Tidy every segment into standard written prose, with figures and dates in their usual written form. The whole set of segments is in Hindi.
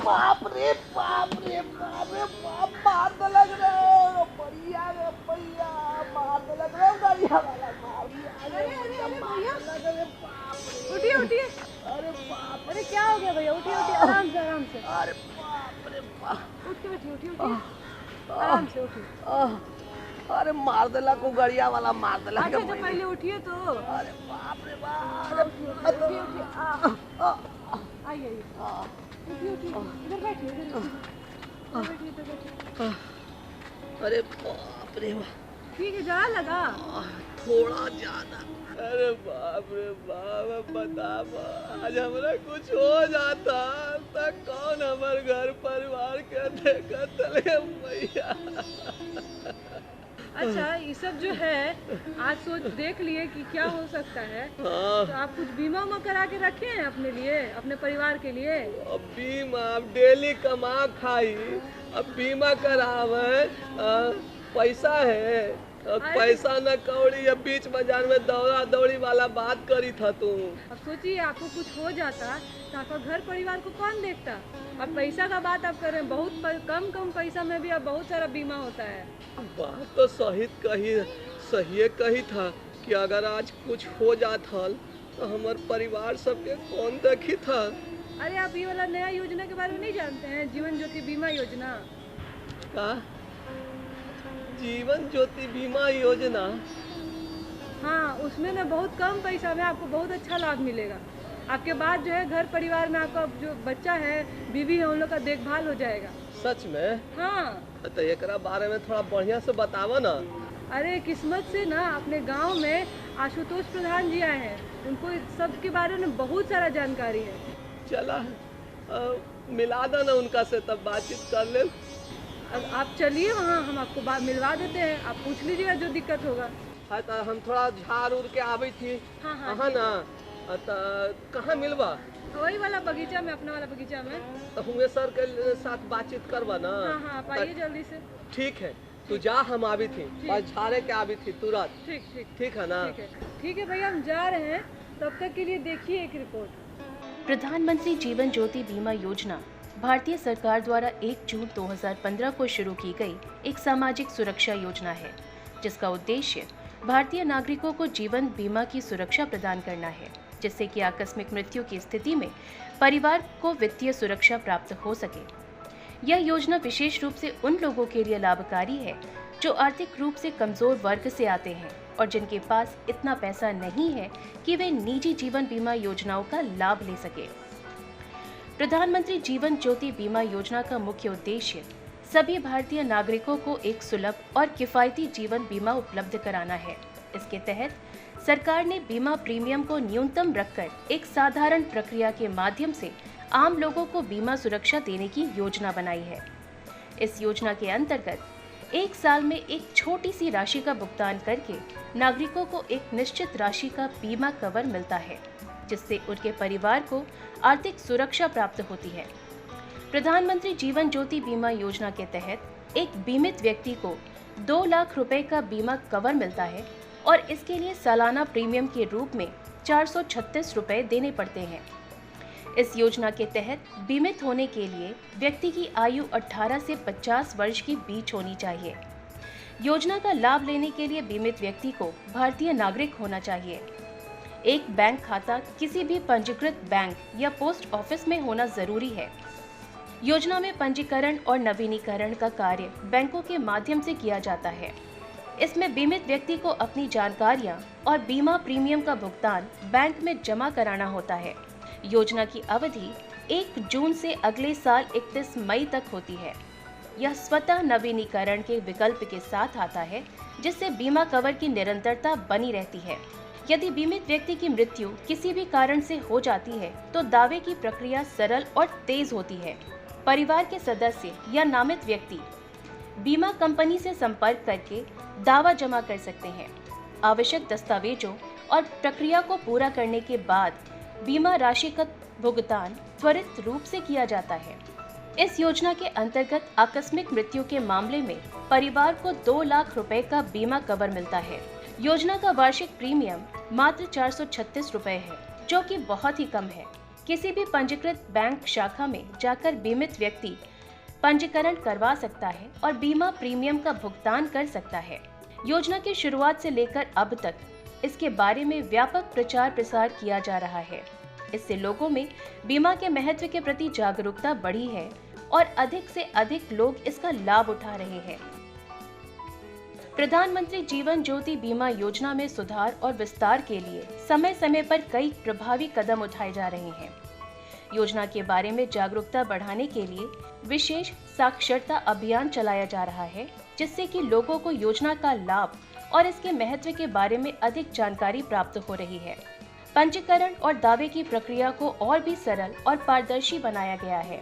बाप रे बाप रे बाप रे बाप, मार तो लग रहे हो भैया रे भैया, मार तो लग रहे हो गाड़िया वाला भैया। उठिए उठिए। अरे बाप अरे क्या हो गया भैया? उठिए उठिए, आराम से आराम से। अरे बाप रे बाप, उठ के बैठिए, उठिए उठिए, आराम से उठिए। अरे मार देला को गाड़िया वाला, मार देला। अच्छा तो पहले उठिए तो। अरे बाप रे बाप, उठिए उठिए, आइए आइए, उठिए उठिए, इधर बैठिए, इधर बैठिए, इधर बैठिए। अरे बाप रे बाप, ठीक है, ज्यादा लगा? थोड़ा ज्यादा। अरे बाप रे बाप, बता आज हमरा कुछ हो जाता तो कौन हमारे घर परिवार के देखत ले भैया। अच्छा ये सब जो है आज सोच देख लिए कि क्या हो सकता है। हाँ। तो आप कुछ बीमा उमा करा के रखे हैं अपने लिए, अपने परिवार के लिए? अब बीमा अब डेली कमा खाई, अब बीमा करावे, पैसा है, पैसा न कौड़ी, अब बीच बाजार में दौड़ा दौड़ी वाला बात करी था तू। अब सोचिए आपको कुछ हो जाता तो आपका घर परिवार को कौन देखता? अब पैसा का बात आप कर रहे हैं, बहुत कम पैसा में भी अब बहुत सारा बीमा होता है। बात तो सही कही था कि अगर आज कुछ हो जात हल तो हमार परिवार सबके कौन देखी था। अरे आप ये वाला नया योजना के बारे में नहीं जानते हैं, जीवन ज्योति बीमा योजना? का जीवन ज्योति बीमा योजना? हाँ, उसमें ना बहुत कम पैसा में आपको बहुत अच्छा लाभ मिलेगा। आपके बाद जो है घर परिवार में आपका जो बच्चा है, बीवी है, उन लोग का देखभाल हो जाएगा। सच में? हाँ। तो एकरा बारे में थोड़ा बढ़िया से बतावा ना। अरे किस्मत से ना अपने गांव में आशुतोष प्रधान जी आए हैं, उनको इस सब के बारे में बहुत सारा जानकारी है। चला मिला दो ना उनका से, तब बातचीत कर ले। अब आप चलिए वहाँ, हम आपको बात मिलवा देते हैं, आप पूछ लीजिएगा जो दिक्कत होगा। हाँ तो हम थोड़ा झाड़ उड़ के आवे थी। हाँ हाँ ना, तो कहाँ मिलवा? वही वाला बगीचा में, अपना वाला बगीचा में। तो हुए सर के साथ बातचीत करवा ना। हाँ हाँ, आप आइए जल्दी से। ठीक है, तू जा, हम आवी थी, बस झाड़े के आवी थी तुरंत। ठीक ठीक ठीक है ना? ठीक है भैया, हम जा रहे हैं, तब तक के लिए देखिए एक रिपोर्ट। प्रधानमंत्री जीवन ज्योति बीमा योजना भारतीय सरकार द्वारा 1 जून 2015 को शुरू की गई एक सामाजिक सुरक्षा योजना है, जिसका उद्देश्य भारतीय नागरिकों को जीवन बीमा की सुरक्षा प्रदान करना है, जिससे कि आकस्मिक मृत्यु की स्थिति में परिवार को वित्तीय सुरक्षा प्राप्त हो सके। यह योजना विशेष रूप से उन लोगों के लिए लाभकारी है जो आर्थिक रूप से कमजोर वर्ग से आते हैं और जिनके पास इतना पैसा नहीं है कि वे निजी जीवन बीमा योजनाओं का लाभ ले सके। प्रधानमंत्री जीवन ज्योति बीमा योजना का मुख्य उद्देश्य सभी भारतीय नागरिकों को एक सुलभ और किफायती जीवन बीमा उपलब्ध कराना है। इसके तहत सरकार ने बीमा प्रीमियम को न्यूनतम रखकर एक साधारण प्रक्रिया के माध्यम से आम लोगों को बीमा सुरक्षा देने की योजना बनाई है। इस योजना के अंतर्गत 1 साल में एक छोटी सी राशि का भुगतान करके नागरिकों को एक निश्चित राशि का बीमा कवर मिलता है, जिससे उनके परिवार को आर्थिक सुरक्षा प्राप्त होती है। प्रधानमंत्री जीवन ज्योति बीमा योजना के तहत एक बीमित व्यक्ति को 2 लाख रुपए का बीमा कवर मिलता है और इसके लिए सालाना प्रीमियम के रूप में 436 रुपए देने पड़ते हैं। इस योजना के तहत बीमित होने के लिए व्यक्ति की आयु 18 से 50 वर्ष के बीच होनी चाहिए। योजना का लाभ लेने के लिए बीमित व्यक्ति को भारतीय नागरिक होना चाहिए। एक बैंक खाता किसी भी पंजीकृत बैंक या पोस्ट ऑफिस में होना जरूरी है। योजना में पंजीकरण और नवीनीकरण का कार्य बैंकों के माध्यम से किया जाता है। इसमें बीमित व्यक्ति को अपनी जानकारियां और बीमा प्रीमियम का भुगतान बैंक में जमा कराना होता है। योजना की अवधि 1 जून से अगले साल 31 मई तक होती है। यह स्वतः नवीनीकरण के विकल्प के साथ आता है, जिससे बीमा कवर की निरंतरता बनी रहती है। यदि बीमित व्यक्ति की मृत्यु किसी भी कारण से हो जाती है तो दावे की प्रक्रिया सरल और तेज होती है। परिवार के सदस्य या नामित व्यक्ति बीमा कंपनी से संपर्क करके दावा जमा कर सकते हैं। आवश्यक दस्तावेजों और प्रक्रिया को पूरा करने के बाद बीमा राशि का भुगतान त्वरित रूप से किया जाता है। इस योजना के अंतर्गत आकस्मिक मृत्यु के मामले में परिवार को 2 लाख रुपए का बीमा कवर मिलता है। योजना का वार्षिक प्रीमियम मात्र 436 रुपए है, जो कि बहुत ही कम है। किसी भी पंजीकृत बैंक शाखा में जाकर बीमित व्यक्ति पंजीकरण करवा सकता है और बीमा प्रीमियम का भुगतान कर सकता है। योजना की शुरुआत से लेकर अब तक इसके बारे में व्यापक प्रचार प्रसार किया जा रहा है। इससे लोगों में बीमा के महत्व के प्रति जागरूकता बढ़ी है और अधिक से अधिक लोग इसका लाभ उठा रहे हैं। प्रधानमंत्री जीवन ज्योति बीमा योजना में सुधार और विस्तार के लिए समय समय पर कई प्रभावी कदम उठाए जा रहे हैं। योजना के बारे में जागरूकता बढ़ाने के लिए विशेष साक्षरता अभियान चलाया जा रहा है, जिससे कि लोगों को योजना का लाभ और इसके महत्व के बारे में अधिक जानकारी प्राप्त हो रही है। पंजीकरण और दावे की प्रक्रिया को और भी सरल और पारदर्शी बनाया गया है।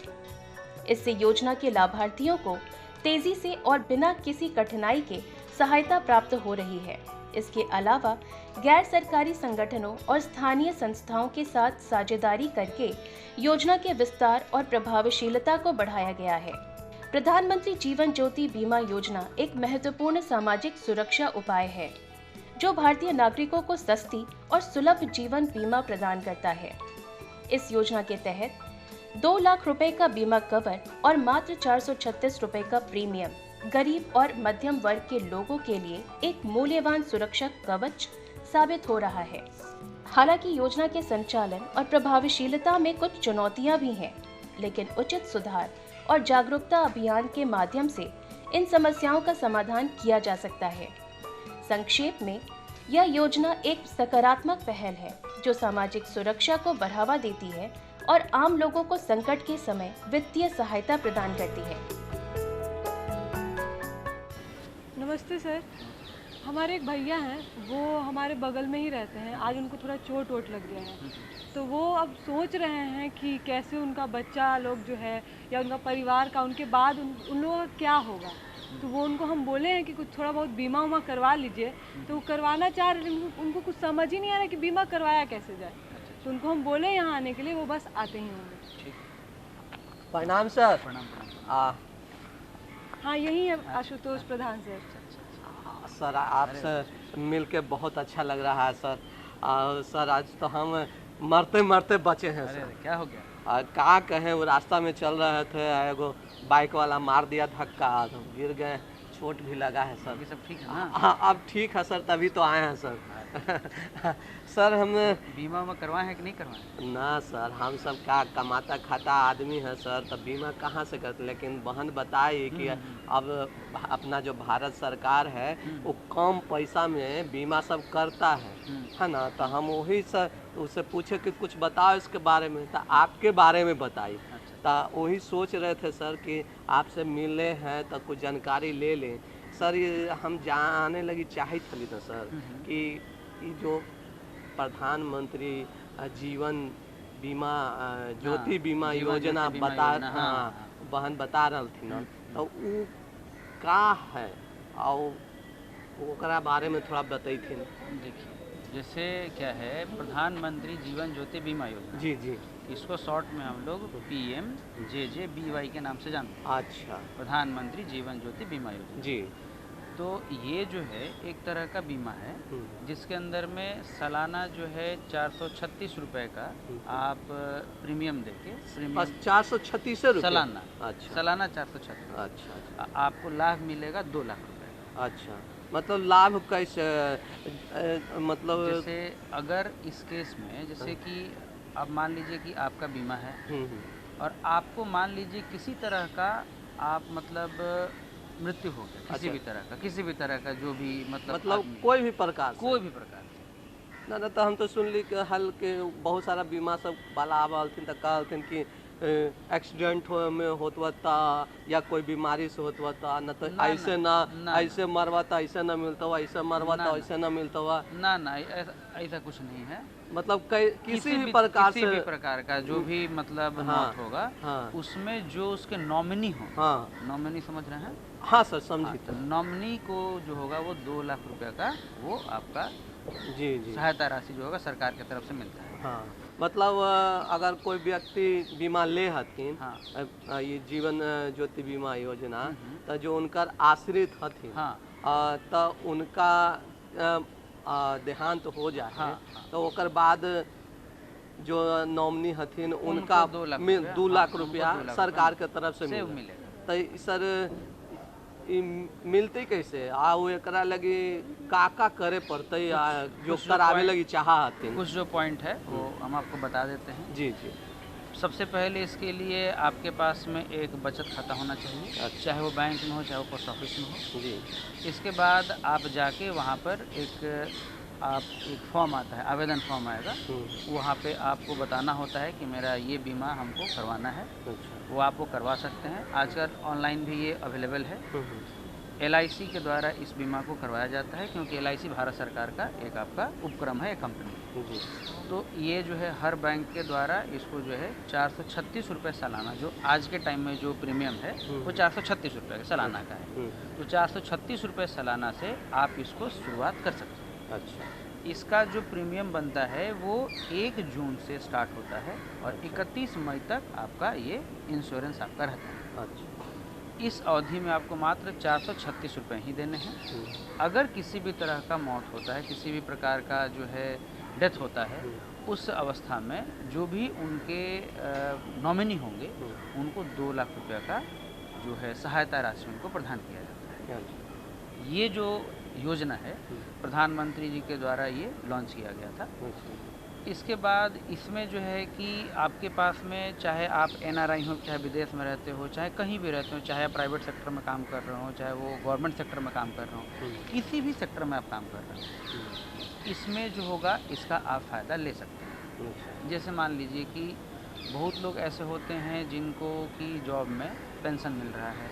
इससे योजना के लाभार्थियों को तेजी से और बिना किसी कठिनाई के सहायता प्राप्त हो रही है। इसके अलावा गैर सरकारी संगठनों और स्थानीय संस्थाओं के साथ साझेदारी करके योजना के विस्तार और प्रभावशीलता को बढ़ाया गया है। प्रधानमंत्री जीवन ज्योति बीमा योजना एक महत्वपूर्ण सामाजिक सुरक्षा उपाय है, जो भारतीय नागरिकों को सस्ती और सुलभ जीवन बीमा प्रदान करता है। इस योजना के तहत 2 लाख रुपए का बीमा कवर और मात्र 436 रुपए का प्रीमियम गरीब और मध्यम वर्ग के लोगों के लिए एक मूल्यवान सुरक्षा कवच साबित हो रहा है। हालांकि योजना के संचालन और प्रभावशीलता में कुछ चुनौतियां भी हैं, लेकिन उचित सुधार और जागरूकता अभियान के माध्यम से इन समस्याओं का समाधान किया जा सकता है। संक्षेप में, यह योजना एक सकारात्मक पहल है जो सामाजिक सुरक्षा को बढ़ावा देती है और आम लोगों को संकट के समय वित्तीय सहायता प्रदान करती है। नमस्ते सर, हमारे एक भैया हैं, वो हमारे बगल में ही रहते हैं। आज उनको थोड़ा चोट वोट लग गया है, तो वो अब सोच रहे हैं कि कैसे उनका बच्चा लोग जो है या उनका परिवार का उनके बाद उन लोगों का क्या होगा। तो वो उनको हम बोले हैं कि कुछ थोड़ा बहुत बीमा उमा करवा लीजिए, तो वो करवाना चाह रहे हैं। उनको कुछ समझ ही नहीं आ रहा कि बीमा करवाया कैसे जाए। तो उनको हम बोले यहाँ आने के लिए, वो बस आते ही होंगे। प्रणाम सर। प्रणाम। हाँ, यही है आशुतोष प्रधान सर। सर आपसे मिल के बहुत अच्छा लग रहा है सर। सर आज तो हम मरते मरते बचे हैं सर। अरे क्या हो गया? क्या कहें, वो रास्ता में चल रहे थे, एगो बाइक वाला मार दिया धक्का, हम गिर गए, चोट भी लगा है सर। ये सब ठीक है ना? हाँ अब ठीक है सर, तभी तो आए हैं सर। सर हम बीमा उमा करवाए हैं कि नहीं करवाए? ना सर, हम सब का कमाता खाता आदमी है सर, तब बीमा कहाँ से करते। लेकिन बहन बताई कि अब अपना जो भारत सरकार है वो कम पैसा में बीमा सब करता है ना। तो हम वही सर उससे पूछे कि कुछ बताओ इसके बारे में, तो आपके बारे में बताई। तो वही सोच रहे थे सर कि आपसे मिले हैं तो कुछ जानकारी ले लें सर। ये हम जानने लगी चाहिए थी ना सर कि ये जो प्रधानमंत्री जीवन बीमा ज्योति बीमा योजना बता बहन बता रही थी ना, तो वो का है और ओकरा बारे में थोड़ा बताई। देखिए, जैसे क्या है, प्रधानमंत्री जीवन ज्योति बीमा योजना, जी जी, इसको शॉर्ट में हम लोग PMJJBY के नाम से जानते हैं। अच्छा, प्रधानमंत्री जीवन ज्योति बीमा योजना जी। तो ये जो है एक तरह का बीमा है जिसके अंदर में सालाना जो है 436 रुपए का आप प्रीमियम देके, बस 436 रुपये सालाना। अच्छा, सालाना 436। अच्छा, आपको लाभ मिलेगा 2 लाख रुपए। अच्छा, मतलब लाभ कैसे, मतलब जैसे अगर इस केस में जैसे कि अब मान लीजिए कि आपका बीमा है और आपको मान लीजिए किसी तरह का आप मतलब मृत्यु हो गया, किसी भी तरह का जो भी मतलब कोई भी प्रकार से। ना तो हम तो सुन ली कि हल के बहुत सारा बीमा सब वाला आवलथिन तो कहलथिन कि एक्सीडेंट में होता या कोई बीमारी से होता, न तो ऐसे ना ऐसे मरवाता ऐसे ना मिलता हुआ, ऐसे मरवाता ऐसे ना मिलता हुआ। ना ऐसा कुछ नहीं है। मतलब किसी भी प्रकार का जो भी मतलब मौत होगा, उसमें जो उसके नॉमिनी हो, नॉमिनी समझ रहे हैं, हाँ सर, समझी। हाँ, तो नॉमिनी को जो होगा वो 2 लाख रुपए का वो आपका जी जी। सहायता राशि जो होगा सरकार की तरफ से मिलता है। हाँ, मतलब अगर कोई व्यक्ति बीमा ले हथिन, हाँ। ये जीवन ज्योति बीमा योजना, हम्म। तो जो उनकर आश्रित हथिन, हाँ तो उनका देहांत हो जाए, हाँ हाँ, तो ओकर बाद जो नॉमिनी हथिन उनका उनको 2 लाख 2 रुपया, लाख हाँ, रुपया उनको 2 लाख सरकार रुपया के तरफ से से मिलेगा। मिलेगा। तो सर ई मिलते कैसे आ वो एकरा लगी का करे पड़ते जो कुछ करावे point- लगी चाहा हथिन? कुछ जो पॉइंट है वो हम आपको बता देते हैं। जी जी। सबसे पहले इसके लिए आपके पास में एक बचत खाता होना चाहिए, अच्छा। चाहे वो बैंक में हो चाहे वो पोस्ट ऑफिस में हो। जी। इसके बाद आप जाके वहाँ पर एक फॉर्म आता है, आवेदन फॉर्म आएगा, वहाँ पे आपको बताना होता है कि मेरा ये बीमा हमको करवाना है। अच्छा। वो आपको करवा सकते हैं। आजकल ऑनलाइन भी ये अवेलेबल है। LIC के द्वारा इस बीमा को करवाया जाता है, क्योंकि LIC भारत सरकार का एक आपका उपक्रम है, एक कंपनी। जी। तो ये जो है हर बैंक के द्वारा इसको जो है 436 रुपये सालाना, जो आज के टाइम में जो प्रीमियम है वो 436 रुपये का सालाना का है। तो 436 रुपये सालाना से आप इसको शुरुआत कर सकते हैं। अच्छा। इसका जो प्रीमियम बनता है वो 1 जून से स्टार्ट होता है और 31 मई तक आपका ये इंश्योरेंस आपका रहता है। अच्छा। इस अवधि में आपको मात्र 436 रुपये ही देने हैं। अगर किसी भी तरह का मौत होता है, किसी भी प्रकार का जो है डेथ होता है, उस अवस्था में जो भी उनके नॉमिनी होंगे उनको 2 लाख रुपये का जो है सहायता राशि उनको प्रदान किया जाता है। ये जो योजना है प्रधानमंत्री जी के द्वारा ये लॉन्च किया गया था। इसके बाद इसमें जो है कि आपके पास में चाहे आप NRI हो, चाहे विदेश में रहते हो, चाहे कहीं भी रहते हो, चाहे आप प्राइवेट सेक्टर में काम कर रहे हो, चाहे वो गवर्नमेंट सेक्टर में काम कर रहे हो, किसी भी सेक्टर में आप काम कर रहे हो, इसमें जो होगा इसका आप फ़ायदा ले सकते हैं। जैसे मान लीजिए कि बहुत लोग ऐसे होते हैं जिनको कि जॉब में पेंशन मिल रहा है,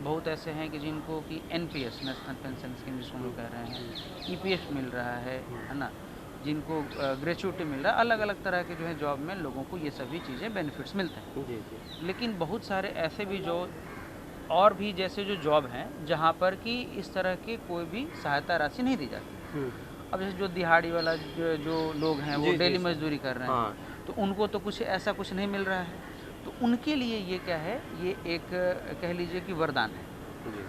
बहुत ऐसे हैं कि जिनको कि NPS नेशनल पेंशन स्कीम जिसको हम लोग कह रहे हैं, EPF मिल रहा है ना, जिनको ग्रेचुइटी मिल रहा है। अलग अलग तरह के जो है जॉब में लोगों को ये सभी चीज़ें बेनिफिट्स मिलते हैं। जी जी। लेकिन बहुत सारे ऐसे भी जो और भी जैसे जो जॉब हैं जहाँ पर कि इस तरह के कोई भी सहायता राशि नहीं दी जाती। अब जैसे जो दिहाड़ी वाला जो लोग हैं वो डेली मजदूरी कर रहे हैं, तो उनको तो कुछ ऐसा कुछ नहीं मिल रहा है। तो उनके लिए ये क्या है, ये एक कह लीजिए कि वरदान है।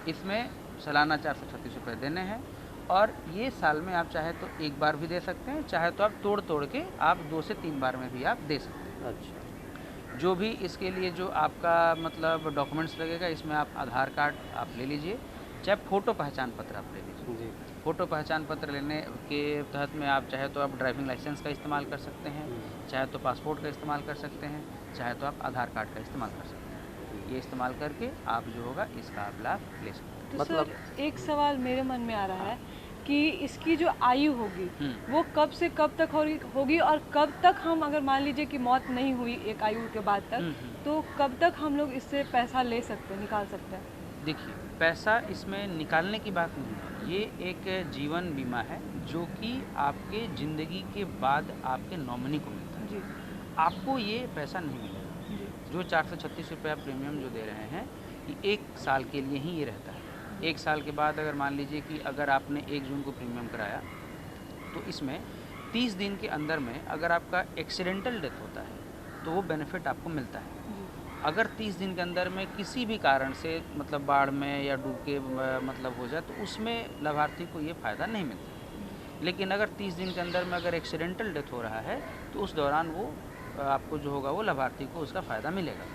इसमें सालाना 436 रुपये देने हैं और ये साल में आप चाहे तो एक बार भी दे सकते हैं, चाहे तो आप तोड़ के आप 2 से 3 बार में भी आप दे सकते हैं। अच्छा। जो भी इसके लिए जो आपका मतलब डॉक्यूमेंट्स लगेगा, इसमें आप आधार कार्ड आप ले लीजिए, चाहे फ़ोटो पहचान पत्र आप ले लीजिए। फ़ोटो पहचान पत्र लेने के तहत में आप चाहे तो आप ड्राइविंग लाइसेंस का इस्तेमाल कर सकते हैं, चाहे तो पासपोर्ट का इस्तेमाल कर सकते हैं, चाहे तो आप आधार कार्ड का इस्तेमाल कर सकते हैं। ये इस्तेमाल करके आप जो होगा इसका आप लाभ ले सकते हैं। तो मतलब सर एक सवाल मेरे मन में आ रहा है कि इसकी जो आयु होगी वो कब से कब तक होगी और कब तक हम, अगर मान लीजिए कि मौत नहीं हुई एक आयु के बाद तक, तो कब तक हम लोग इससे पैसा ले सकते हैं, निकाल सकते हैं? देखिए, पैसा इसमें निकालने की बात नहीं है, ये एक जीवन बीमा है जो कि आपके ज़िंदगी के बाद आपके नॉमिनी को मिलता है। जी। आपको ये पैसा नहीं मिलेगा। जो 436 रुपया प्रीमियम जो दे रहे हैं, ये 1 साल के लिए ही ये रहता है। 1 साल के बाद अगर मान लीजिए कि अगर आपने 1 जून को प्रीमियम कराया, तो इसमें 30 दिन के अंदर में अगर आपका एक्सीडेंटल डेथ होता है तो वो बेनिफिट आपको मिलता है। अगर 30 दिन के अंदर में किसी भी कारण से मतलब बाढ़ में या डूब के मतलब हो जाए, तो उसमें लाभार्थी को ये फ़ायदा नहीं मिलता। लेकिन अगर 30 दिन के अंदर में अगर एक्सीडेंटल डेथ हो रहा है, तो उस दौरान वो आपको जो होगा वो लाभार्थी को उसका फ़ायदा मिलेगा।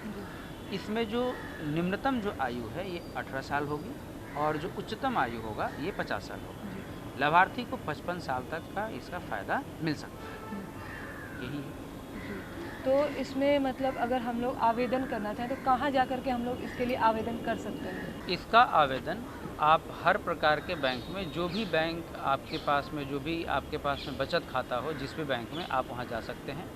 इसमें जो निम्नतम जो आयु है ये 18 साल होगी और जो उच्चतम आयु होगा ये 50 साल होगा। लाभार्थी को 55 साल तक का इसका फ़ायदा मिल सकता है। यही है। तो इसमें मतलब अगर हम लोग आवेदन करना चाहें तो कहाँ जा कर के हम लोग इसके लिए आवेदन कर सकते हैं? इसका आवेदन आप हर प्रकार के बैंक में, जो भी बैंक आपके पास में, जो भी आपके पास में बचत खाता हो, जिस भी बैंक में आप वहाँ जा सकते हैं।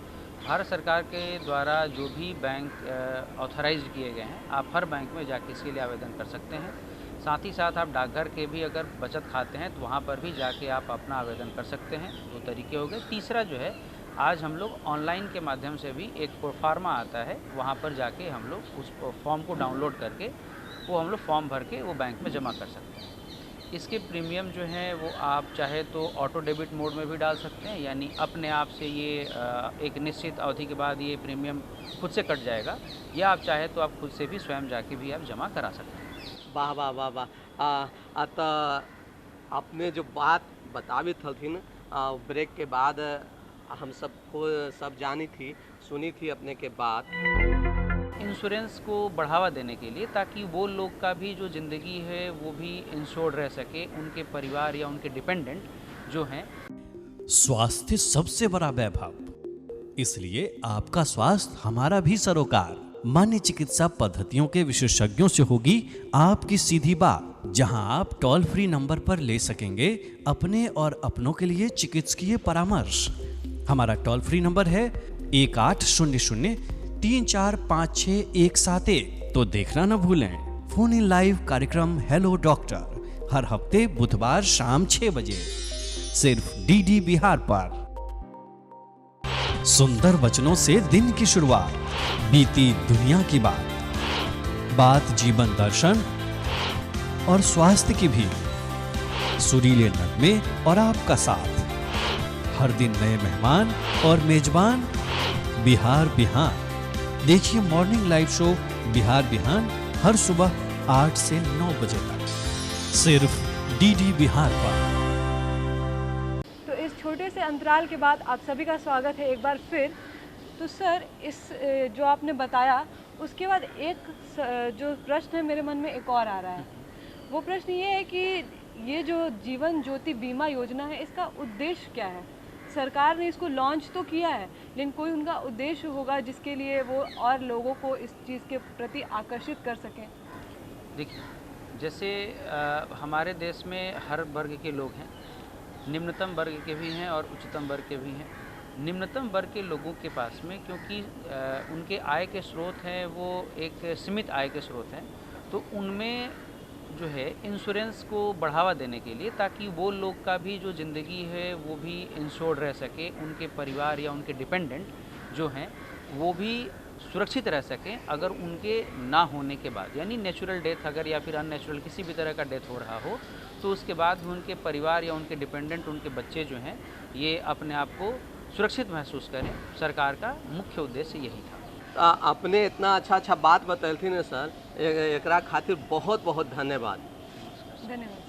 भारत सरकार के द्वारा जो भी बैंक ऑथराइज्ड किए गए हैं, आप हर बैंक में जाके इसके लिए आवेदन कर सकते हैं। साथ ही साथ आप डाकघर के भी अगर बचत खाते हैं तो वहाँ पर भी जाके आप अपना आवेदन कर सकते हैं। 2 तरीके हो गए। तीसरा जो है, आज हम लोग ऑनलाइन के माध्यम से भी एक प्रोफार्मा आता है, वहाँ पर जाके हम लोग उस फॉर्म को डाउनलोड करके वो हम लोग फॉर्म भर के वो बैंक में जमा कर सकते हैं। इसके प्रीमियम जो हैं वो आप चाहे तो ऑटो डेबिट मोड में भी डाल सकते हैं, यानी अपने आप से ये एक निश्चित अवधि के बाद ये प्रीमियम खुद से कट जाएगा, या आप चाहे तो आप खुद से भी स्वयं जाके भी आप जमा करा सकते हैं। वाह वाह वाह वाह। तो आपने जो बात बतावी थी ब्रेक के बाद हम सबको सब जानी थी, सुनी थी अपने के बात। इंश्योरेंस को बढ़ावा देने के लिए, ताकि वो लोग का भी जो ज़िंदगी है वो भी इंश्योर्ड रह सके, उनके परिवार या उनके डिपेंडेंट जो हैं। स्वास्थ्य सबसे बड़ा वैभव, इसलिए आपका स्वास्थ्य हमारा भी सरोकार। मान्य चिकित्सा पद्धतियों के विशेषज्ञों से होगी आपकी सीधी बात, जहां आप टोल फ्री नंबर पर ले सकेंगे अपने और अपनों के लिए चिकित्सकीय परामर्श। हमारा टोल फ्री नंबर है 1800-3456171। तो देखना न भूलें, फोन इन लाइव कार्यक्रम हेलो डॉक्टर हर हफ्ते बुधवार शाम 6 बजे सिर्फ डीडी बिहार पर। सुंदर वचनों से दिन की शुरुआत, बीती दुनिया की बात जीवन दर्शन और स्वास्थ्य की भी, सुरीले नगमे और आपका साथ। हर दिन नए मेहमान और मेजबान बिहार बिहान। देखिए मॉर्निंग लाइव शो बिहार बिहान हर सुबह 8 से 9 बजे तक सिर्फ डीडी बिहार पर। तो इस छोटे से अंतराल के बाद आप सभी का स्वागत है एक बार फिर। तो सर, इस जो आपने बताया उसके बाद एक जो प्रश्न है मेरे मन में एक और आ रहा है। वो प्रश्न ये है कि ये जो जीवन ज्योति बीमा योजना है, इसका उद्देश्य क्या है? सरकार ने इसको लॉन्च तो किया है, लेकिन कोई उनका उद्देश्य होगा जिसके लिए वो और लोगों को इस चीज़ के प्रति आकर्षित कर सकें। देखिए, जैसे हमारे देश में हर वर्ग के लोग हैं, निम्नतम वर्ग के भी हैं और उच्चतम वर्ग के भी हैं। निम्नतम वर्ग के लोगों के पास में, क्योंकि उनके आय के स्रोत हैं वो एक सीमित आय के स्रोत हैं, तो उनमें जो है इंश्योरेंस को बढ़ावा देने के लिए, ताकि वो लोग का भी जो ज़िंदगी है वो भी इंश्योर्ड रह सके, उनके परिवार या उनके डिपेंडेंट जो हैं वो भी सुरक्षित रह सकें अगर उनके ना होने के बाद, यानी नेचुरल डेथ अगर या फिर अननेचुरल किसी भी तरह का डेथ हो रहा हो, तो उसके बाद भी उनके परिवार या उनके डिपेंडेंट, उनके बच्चे जो हैं ये अपने आप को सुरक्षित महसूस करें। सरकार का मुख्य उद्देश्य यही था। आपने इतना अच्छा बात बताई थी ना सर, एकरा खातिर बहुत बहुत धन्यवाद। धन्यवाद।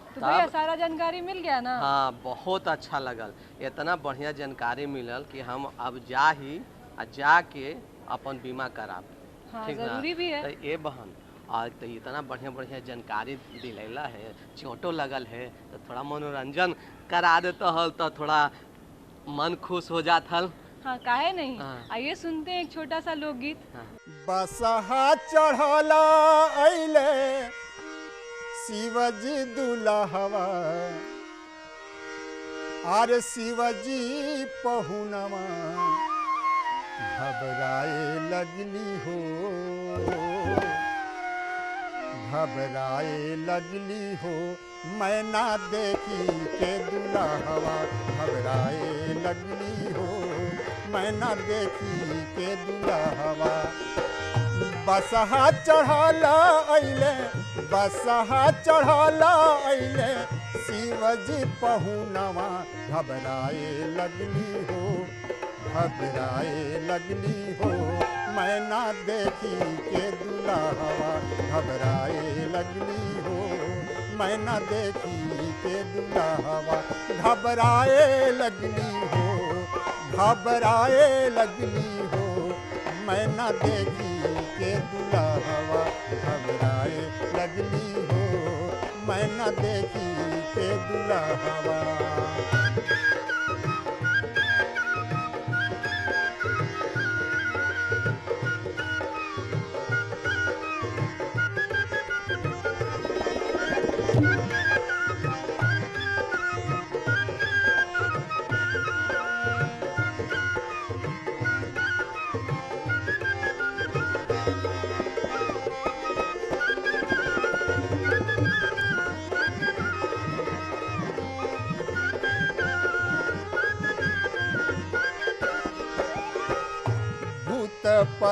तो भैया सारा जानकारी मिल गया ना? हाँ, बहुत अच्छा लगल। इतना बढ़िया जानकारी मिलल कि हम अब जाके अपन बीमा कराब। हाँ, ठीक जरूरी ना? भी है। तो ये बहन आज तो इतना बढ़िया जानकारी दिलेला है, चोटो लगल है, तो थोड़ा मनोरंजन करा देता हल तो थोड़ा मन खुश हो जात हल। हाँ, काहे नहीं। हाँ। आइए सुनते हैं एक छोटा सा लोकगीत। हाँ। बसहा चढ़ला अइले शिवजी दुल्हवा, आरे शिवजी पहुनवा घबराए लगली हो, घबराए लगली हो, मैं ना देखी के दुल्हवा घबराए लगली हो, मैं ना देखी के दुल्हवा। बसहा चढ़ला अइले, बसहा चढ़ला अइले शिवजी पहुनवा घबराए लगली हो, घबराए लगली हो, मैं ना देखी के दुल्हवा घबराए लगली हो, मैं ना देखी के दुल्हवा घबराए लगली हो, घबराए लगली हो, मैं ना देखी के दुल्हवा घबराए लगली हो, मैं ना देखी के दुल्हवा।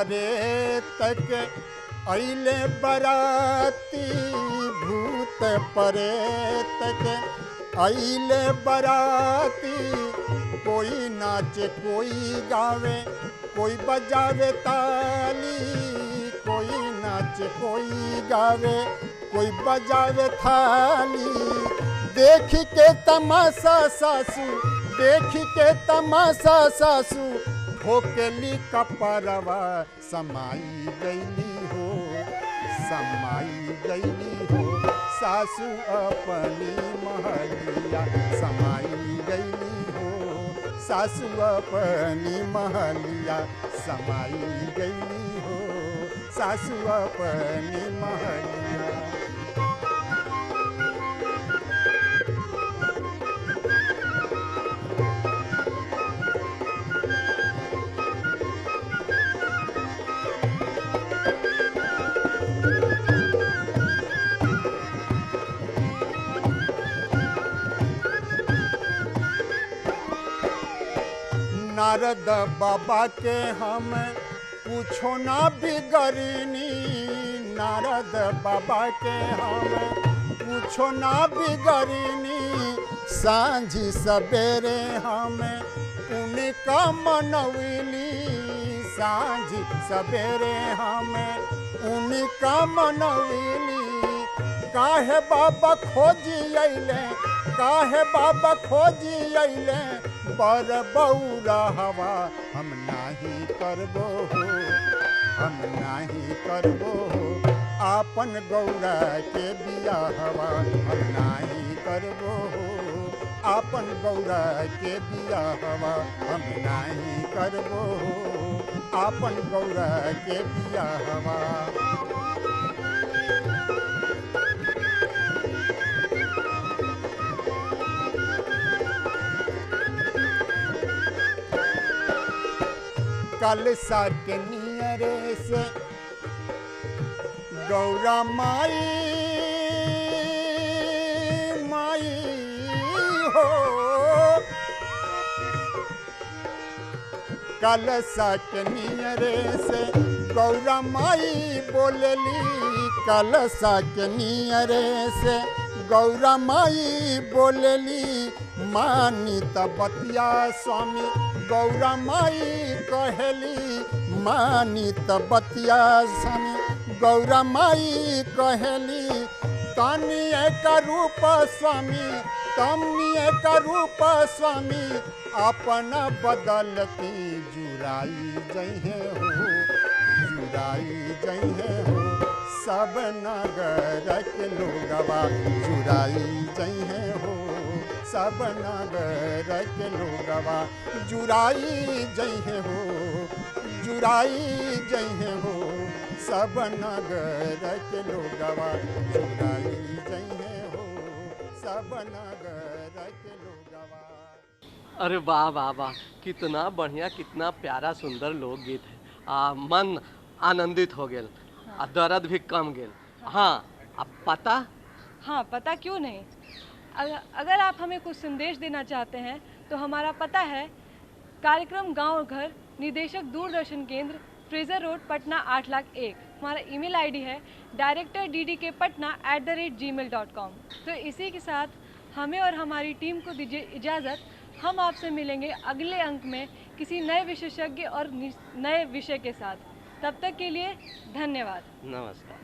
परेत के अइले बराती, भूत परेत के अइले बराती। कोई नाचे कोई गावे कोई बजावे ताली, कोई नाचे कोई गावे कोई बजावे थाली। देख के तमाशा सासू, देख के तमाशा सासू, ठोकली कपरवा समाई गईली हो, समाई गईली हो। सासू अपनी महलिया समाई गईली हो, सासू अपनी महलिया समाई गईली हो, सासू अपनी महलिया। नारद बाबा के हम कुछो ना बिगड़नी, नारद बाबा के हम कुछो ना बिगड़नी। सांझी सवेरे हम उनका मनवली, सांझी सवेरे हम उनका मनवली। काहे बाबा खोजी अइले, काहे बाबा खोजी अइले, पर बौरा हवा हम नाही करबो हो, हम नाही करबो हो। आपन गौरा के बिया हवा हम नाही करबो हो, आपन गौरा के बिया हवा हम नाही करबो हो, आपन गौरा के बिया हवा। कलसा के नियरे से गौरा माई माई हो, कलसा के नियरे से गौरा माई बोलली, कलसा के नियरे से गौरा माई बोलली। मानी तबतिया स्वामी गौरा माई कहली, मानी तबतिया स्वामी गौरा माई कहली। तनिए का रूप स्वामी, तनिए का रूप स्वामी, अपना बदलती जुराई जइहे हो, जुराई जइहे हो। सब नगर के लोगवा जुराई जइहे हो, सब नगर के लोगवा जुराई जइहे हो, जुराई जइहे हो। सब नगर के लोगवा जुराई जइहे हो, सब नगर के लोगवा। अरे वाह वाह वाह, कितना बढ़िया, कितना प्यारा सुंदर लोकगीत है। मन आनंदित हो गेल, दर्द भी कम गेल। हाँ, अब पता? हाँ, पता क्यों नहीं। अगर आप हमें कुछ संदेश देना चाहते हैं तो हमारा पता है कार्यक्रम गांव घर, निदेशक दूरदर्शन केंद्र, फ्रेजर रोड, पटना 8,01,000। हमारा ईमेल आईडी है directorddkpatna@gmail.com। तो इसी के साथ हमें और हमारी टीम को दीजिए इजाज़त। हम आपसे मिलेंगे अगले अंक में किसी नए विशेषज्ञ और नए विषय के साथ। तब तक के लिए धन्यवाद। नमस्कार।